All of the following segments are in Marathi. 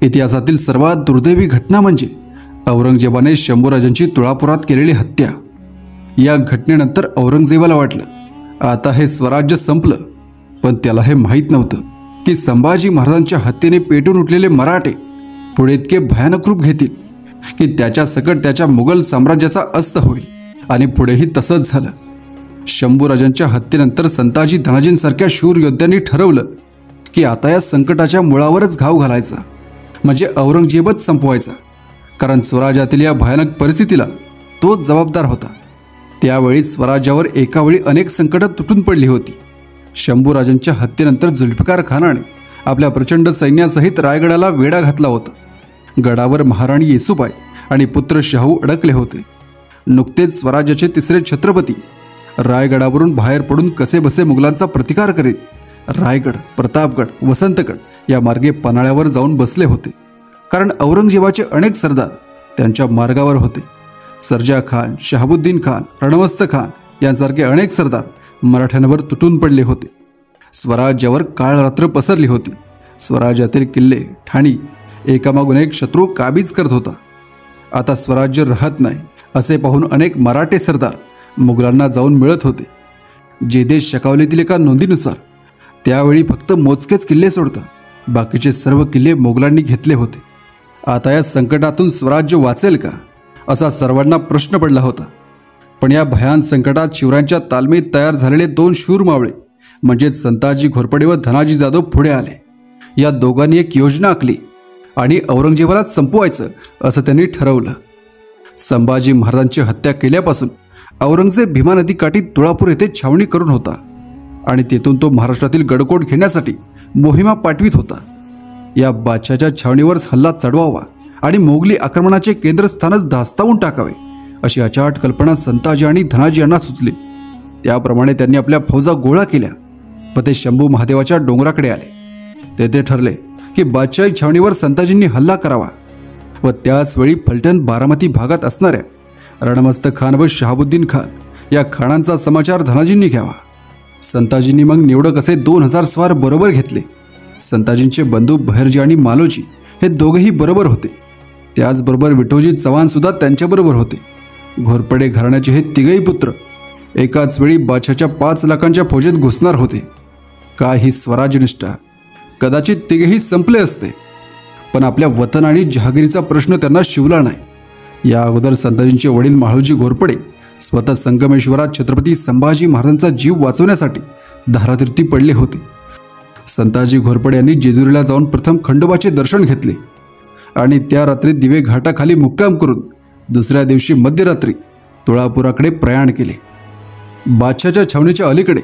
इतिहासातील सर्वात दुर्दैवी घटना म्हणजे औरंगजेबाने शंभूराजांची तुळापुरात केलेली हत्या। या घटनेनंतर औरंगजेबाला वाटलं आता हे स्वराज्य संपलं, पण त्याला हे माहीत नव्हतं की संभाजी महाराजांच्या हत्येने पेटून उठलेले मराठे पुढे इतके भयानक रूप घेतील की त्याच्या सकट त्याच्या मुघल साम्राज्याचा अस्त होईल। आणि पुढेही तसंच झालं। शंभूराजांच्या हत्येनंतर संताजी धनाजींसारख्या शूर योद्ध्यांनी ठरवलं की आता या संकटाच्या मुळावरच घाव घालायचा, म्हणजे औरंगजेबच संपवायचा, कारण स्वराज्यातील या भयानक परिस्थितीला तोच जबाबदार होता। त्यावेळी स्वराज्यावर एकावेळी अनेक संकटं तुटून पडली होती। शंभूराजांच्या हत्येनंतर जुल्फिकार खानाने आपल्या प्रचंड सैन्यासहित रायगडाला वेढा घातला होता। गडावर महाराणी येसूबाई आणि पुत्र शाहू अडकले होते। नुकतेच स्वराज्याचे तिसरे छत्रपती रायगडावरून बाहेर पडून कसेबसे मुघलांचा प्रतिकार करीत रायगड, प्रतापगड, वसंतगड या मार्गे पन्हाळ्यावर जाऊन बसले होते, कारण औरंगजेबाचे अनेक सरदार त्यांच्या मार्गावर होते। सर्जा खान, शहाबुद्दीन खान, रणवस्त खान यांसारखे अनेक सरदार मराठ्यांवर तुटून पडले होते। स्वराज्यावर काळ रात्र पसरली होती। स्वराज्यातील किल्ले, ठाणी एकामागून एक शत्रू काबीज करत होता। आता स्वराज्य राहत नाही असे पाहून अनेक मराठे सरदार मुघलांना जाऊन मिळत होते। जे देश शकावलीतील एका नोंदीनुसार त्यावेळी फक्त मोजकेच किल्ले सोडता बाकीचे सर्व किल्ले मोगलांनी घेतले होते। आता या संकटातून स्वराज्य वाचेल का असा सर्वांना प्रश्न पडला होता। पण या भयान संकटात शिवरायांच्या तालमीत तयार झालेले दोन शूर मावळे म्हणजे संताजी घोरपडे व धनाजी जाधव पुढे आले। या दोघांनी एक योजना आखली आणि औरंगजेबाला संपवायचं असं त्यांनी ठरवलं। संभाजी महाराजांची हत्या केल्यापासून औरंगजेब भीमा नदी काठी तुळापूर येथे छावणी करून होता आणि तेथून तो महाराष्ट्रातील गडकोट घेण्यासाठी मोहिमा पाठवित होता। या बादशाच्या छावणीवर हल्ला चढवावा आणि मोगली आक्रमणाचे केंद्रस्थानच धास्तावून टाकावे अशी अचाट कल्पना संताजी आणि धनाजी यांना सुचली। त्याप्रमाणे त्यांनी आपल्या फौजा गोळा केल्या व ते शंभू महादेवाच्या डोंगराकडे आले। तेथे ठरले की बादशाही छावणीवर संताजींनी हल्ला करावा व त्याच वेळी फलटण बारामती भागात असणाऱ्या रणमस्त खान व शहाबुद्दीन खान या खानांचा समाचार धनाजींनी घ्यावा। संताजींनी मग निवडक असे 2000 स्वार बरोबर घेतले। संताजींचे बंधू बहिर्जी आणि मालोजी हे दोघेही बरोबर होते। त्याचबरोबर विठोजी चव्हाण सुद्धा त्यांच्याबरोबर होते। घोरपडे घराण्याचे हे तिघही पुत्र एकाच वेळी बादशाच्या 5 लाखांच्या फौजेत घुसणार होते। काय ही स्वराज्यनिष्ठा! कदाचित तिघेही संपले असते, पण आपल्या वतन आणि जहागिरीचा प्रश्न त्यांना शिवला नाही। या अगोदर संताजींचे वडील माळोजी घोरपडे स्वतः संगमेश्वरात छत्रपती संभाजी महाराजांचा जीव वाचवण्यासाठी धारातीर्थी पडले होते। संताजी घोरपडे यांनी जेजुरीला जाऊन प्रथम खंडोबाचे दर्शन घेतले आणि त्या रात्री दिवे घाटाखाली मुक्काम करून दुसऱ्या दिवशी मध्यरात्री तुळापुराकडे प्रयाण केले। बादशाच्या छावणीच्या अलीकडे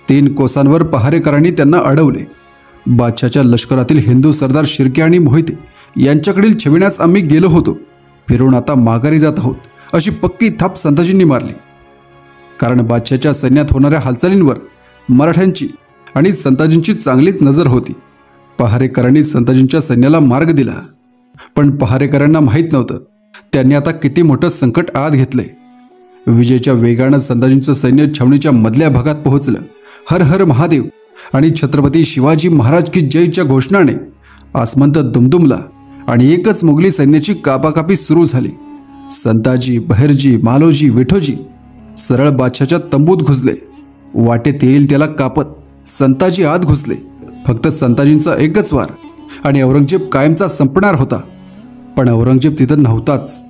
3 कोसांवर पहारेकरांनी त्यांना अडवले। बादशाच्या लष्करातील हिंदू सरदार शिर्के आणि मोहिते यांच्याकडील छविण्यास आम्ही गेलो होतो, फिरून आता माघारी जात आहोत अशी पक्की थाप संताजींनी मारली। कारण बादशाच्या सैन्यात होणाऱ्या हालचालींवर मराठ्यांची आणि संताजींची चांगलीच नजर होती। पहारेकरांनी संताजींच्या सैन्याला मार्ग दिला, पण पहारेकरांना माहीत नव्हतं त्यांनी आता किती मोठं संकट आत घेतलंय। विजेच्या वेगानं संताजींचं सैन्य छावणीच्या मधल्या भागात पोहोचलं। हर हर महादेव आणि छत्रपती शिवाजी महाराज की जयच्या घोषणाने आसमंत दुमदुमला आणि एकच मुघली सैन्याची कापाकापी सुरू झाली। संताजी, बहिर्जी, मालोजी, विठोजी सरळ बादशाच्या तंबूत घुसले। वाटेत येईल त्याला कापत संताजी आत घुसले। फक्त संताजींचा एकच वार आणि औरंगजेब कायमचा संपणार होता। पण औरंगजेब तिथं नव्हताच।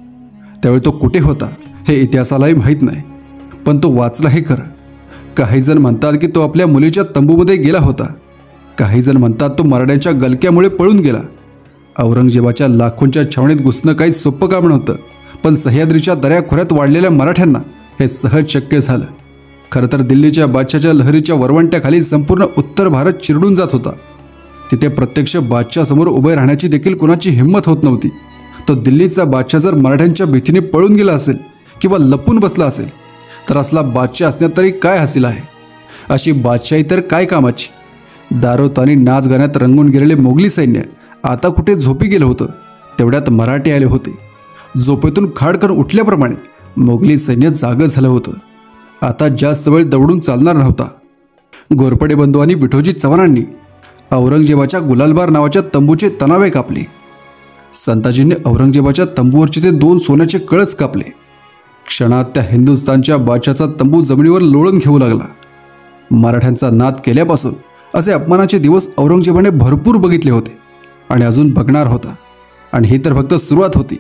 त्यावेळी तो कुठे होता हे इतिहासालाही माहीत नाही, पण तो वाचला हे खरं। काही जण म्हणतात की तो आपल्या मुलीच्या तंबूमध्ये गेला होता, काही जण म्हणतात तो मराठ्यांच्या गलक्यामुळे पळून गेला। औरंगजेबाच्या लाखोंच्या छावणीत घुसणं काही सोपं काम नव्हतं, पण सह्याद्रीच्या दऱ्याखोऱ्यात वाढलेल्या मराठ्यांना हे सहज शक्य झालं। खरं तर दिल्लीच्या बादशाच्या लहरीच्या वरवंट्याखाली संपूर्ण उत्तर भारत चिरडून जात होता। तिथे प्रत्यक्ष बादशासमोर उभे राहण्याची देखील कोणाची हिंमत होत नव्हती। तो दिल्लीचा बादशाह जर मराठ्यांच्या भीतीने पळून गेला असेल किंवा लपून बसला असेल तर असला बादशाह असण्यात तरी काय हासिल आहे? अशी बादशाही तर काय कामाची? दारोत आणि नाच गाण्यात रंगून गेलेले मोगली सैन्य आता कुठे झोपी गेलं होतं, तेवढ्यात मराठे आले होते। झोपेतून खाडकन उठल्याप्रमाणे मोगली सैन्य जागं झालं होतं। आता जास्त वेळ दौडून चालणार नव्हता। घोरपडे बंधू आणि विठोजी चव्हाणांनी औरंगजेबाच्या गुलालबार नावाच्या तंबूचे तणावे कापले संताजींनी औरंगजेबाच्या तंबूवरचे ते 2 सोन्याचे कळस कापले. क्षणात त्या हिंदुस्थानच्या बादशाचा तंबू जमिनीवर लोळून घेऊ लागला. मराठ्यांचा नाद केल्यापासून असे अपमानाचे दिवस औरंगजेबाने भरपूर बघितले होते आणि अजून बघणार होता. आणि ही तर फक्त सुरुवात होती.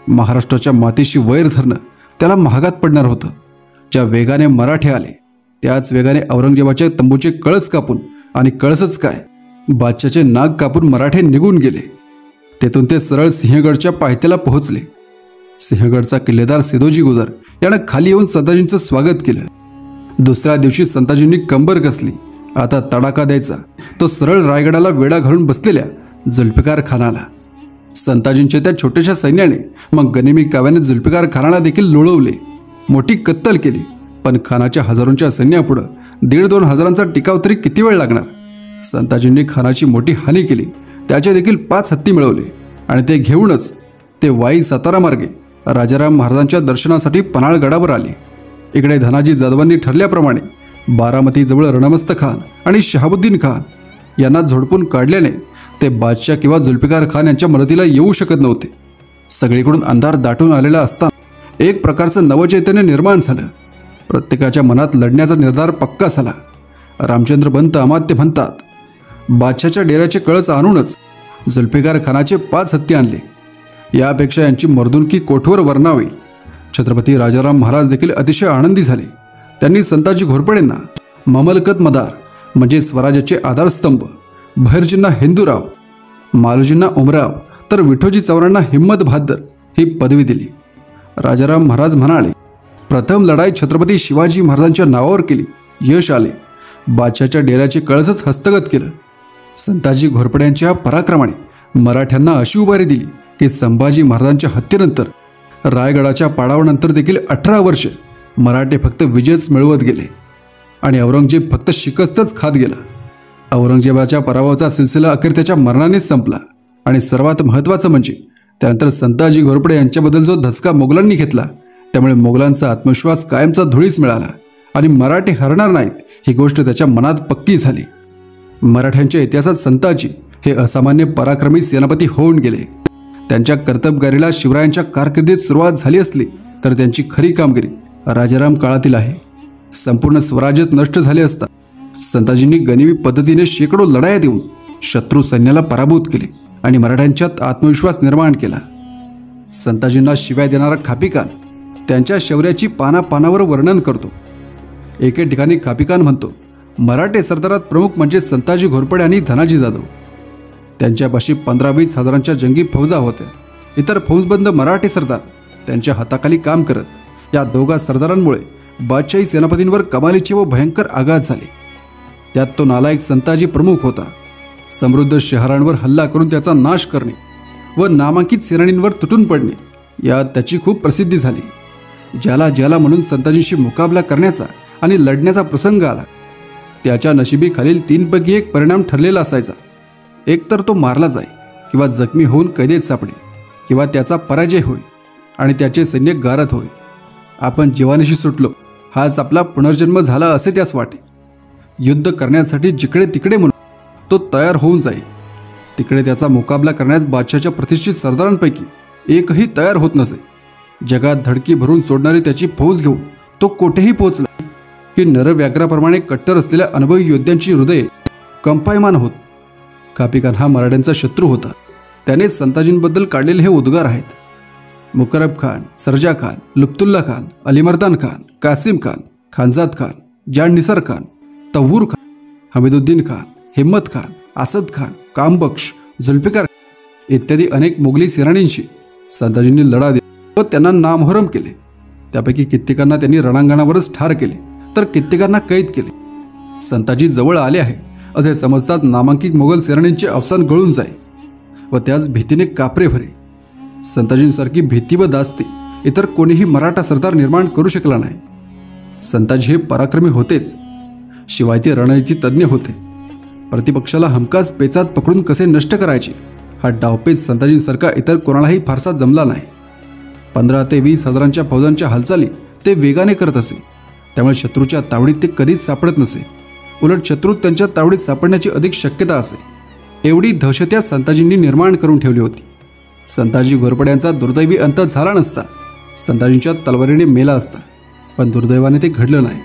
महाराष्ट्राच्या मातीशी वैर धरणं त्याला महागात पडणार होतं. ज्या वेगाने मराठे आले त्याच वेगाने औरंगजेबाच्या तंबूचे कळस कापून, आणि कळसच काय, बादशाचे नाग कापून मराठे निघून गेले. तेथून ते सरळ सिंहगडच्या पायथ्याला पोहोचले. सिंहगडचा किल्लेदार सिदोजी गुजर यानं खाली येऊन संताजींचं स्वागत केलं. दुसऱ्या दिवशी संताजींनी कंबर कसली. आता तडाखा द्यायचा तो सरळ रायगडाला वेढा घालून बसलेल्या जुल्फिकार खानाला. संताजींच्या त्या छोट्याशा सैन्याने मग गनिमी काव्याने जुल्फिकार खानाला देखील लोळवले, मोठी कत्तल केली. पण खानाच्या हजारोंच्या सैन्यापुढं 1,500-2 हजारांचा टिकाव तरी किती वेळ लागणार. संताजींनी खानाची मोठी हानी केली. त्याचे देखील 5 हत्ती मिळवले आणि ते घेऊनच ते वाई सातारा मार्गे राजाराम महाराजांच्या दर्शनासाठी पन्हाळगडावर आले. इकडे धनाजी जाधवांनी ठरल्याप्रमाणे बारामतीजवळ रणमस्त खान आणि शहाबुद्दीन खान यांना झोडपून काढल्याने ते बादशाह किंवा जुल्फिकार खान यांच्या मदतीला येऊ शकत नव्हते. सगळीकडून अंधार दाटून आलेला असताना एक प्रकारचं नवचैतन्य निर्माण झालं. प्रत्येकाच्या मनात लढण्याचा निर्धार पक्का झाला. रामचंद्र पंत अमात्य म्हणतात, बादशाच्या डेऱ्याचे कळस आणूनच जुल्फिकार खानाचे 5 हत्ती आणले. यापेक्षा यांची मर्दुनकी कोठवर वर्णावी. छत्रपती राजाराम महाराज देखील अतिशय आनंदी झाले. त्यांनी संताजी घोरपडेंना ममलकत मदार म्हणजे स्वराज्याचे आधारस्तंभ, भैरजींना हिंदूराव, मालोजींना उमराव तर विठोजी चव्हाणांना हिम्मत बहादर ही पदवी दिली. राजाराम महाराज म्हणाले, प्रथम लढाई छत्रपती शिवाजी महाराजांच्या नावावर केली, यश आले. बादशाच्या डेऱ्याचे कळसच हस्तगत केलं. संताजी घोरपडे यांच्या पराक्रमाने मराठ्यांना अशी उभारी दिली की संभाजी महाराजांच्या हत्येनंतर रायगडाच्या पाडावानंतर देखील 18 वर्षे मराठे फक्त विजयच मिळवत गेले आणि औरंगजेब फक्त शिकस्तच खात गेला. औरंगजेबाच्या पराभवाचा सिलसिला अखेर त्याच्या मरणानेच संपला. आणि सर्वात महत्त्वाचं म्हणजे त्यानंतर संताजी घोरपडे यांच्याबद्दल जो धचका मोगलांनी घेतला त्यामुळे मोगलांचा आत्मविश्वास कायमचा धुळीस मिळाला आणि मराठे हरणार नाहीत ही गोष्ट त्याच्या मनात पक्की झाली. मराठ्यांच्या इतिहासात संताजी हे असामान्य पराक्रमी सेनापती होऊन गेले. त्यांच्या कर्तबगारीला शिवरायांच्या कारकिर्दीत सुरुवात झाली असली तर त्यांची खरी कामगिरी राजाराम काळातील आहे. संपूर्ण स्वराज्यच नष्ट झाले असता संताजींनी गनिमी पद्धतीने शेकडो लढाया देऊन शत्रू सैन्याला पराभूत केले आणि मराठ्यांच्यात आत्मविश्वास निर्माण केला. संताजींना शिव्या देणारा खापिकान त्यांच्या शौर्याची पानापानावर वर्णन करतो. एके ठिकाणी खापिकान म्हणतो, मराठे सरदारात प्रमुख म्हणजे संताजी घोरपडे आणि धनाजी जाधव. त्यांच्यापाशी 15-20 हजारांच्या जंगी फौजा होत्या. इतर फौजबंद मराठे सरदार त्यांच्या हाताखाली काम करत. या दोघा सरदारांमुळे बादशाही सेनापतींवर कमालीचे व भयंकर आघात झाले. त्यात तो नालायक संताजी प्रमुख होता. समृद्ध शहरांवर हल्ला करून त्याचा नाश करणे व नामांकित सेनानींवर तुटून पडणे यात त्याची खूप प्रसिद्धी झाली. ज्याला ज्याला म्हणून संताजींशी मुकाबला करण्याचा आणि लढण्याचा प्रसंग आला त्याच्या नशिबी खालील 3 पैकी एक परिणाम ठरलेला असायचा. एक तर तो मारला जाई किंवा जखमी होऊन कैदेत सापडे किंवा त्याचा पराजय होय आणि त्याचे सैन्य गारत होय. आपण जीवानीशी सुटलो, हाच आपला पुनर्जन्म झाला असे त्यास वाटे. युद्ध करण्यासाठी जिकडे तिकडे म्हणून तो तयार होऊन जाई. तिकडे त्याचा मुकाबला करण्यास बादशाच्या प्रतिष्ठित सरदारांपैकी एकही तयार होत नसे. जगात धडकी भरून सोडणारी त्याची फौज घेऊन तो कोठेही पोहोचला की नरव्याघ्राप्रमाणे कट्टर असलेल्या अनुभवी योद्ध्यांची हृदये कंपायमान होत. खापिकान हा मराठ्यांचा शत्रू होता. त्याने संताजींबद्दल काढलेले हे उद्गार आहेत. मुकरब खान, सरजा खान, लुत्फुल्ला खान, अलीमर्दान खान, कासिम खान, खानजाद खान, जान निसार खान, तव्वूर खान, हमीदुद्दीन खान, हिम्मत खान, आसद खान, कामबख्श, जुल्फिकार इत्यादी अनेक मोगली सेनानींशी संताजींनी लढा दिला व त्यांना नामोहरम केले. त्यापैकी कित्येकांना त्यांनी रणांगणावरच ठार केले तर कित्येकांना कैद केले. संताजी जवळ आले आहे असे समजताच नामांकित मोगल सेनानींचे अवसान गळून जाई व त्याच भीतीने कापरे भरे. संताजींसारखी भीती व दास्ती इतर कोणीही मराठा सरदार निर्माण करू शकला नाही. संताजी हे पराक्रमी होतेच, शिवाय ते रणनीती तज्ज्ञ होते. प्रतिपक्षाला हमखास पेचात पकडून कसे नष्ट करायचे हा डावपेच संताजींसारखा इतर कोणालाही फारसा जमला नाही. 15 ते 20 हजारांच्या फौजांच्या हालचाली ते वेगाने करत असे. त्यामुळे शत्रूच्या तावडीत ते कधीच सापडत नसे. उलट शत्रू त्यांच्या तावडीत सापडण्याची अधिक शक्यता असे. एवढी दहशत या संताजींनी निर्माण करून ठेवली होती. संताजी घोरपड्यांचा दुर्दैवी अंत झाला नसता. संताजींच्या तलवारीने मेला असता, पण दुर्दैवाने ते घडलं नाही.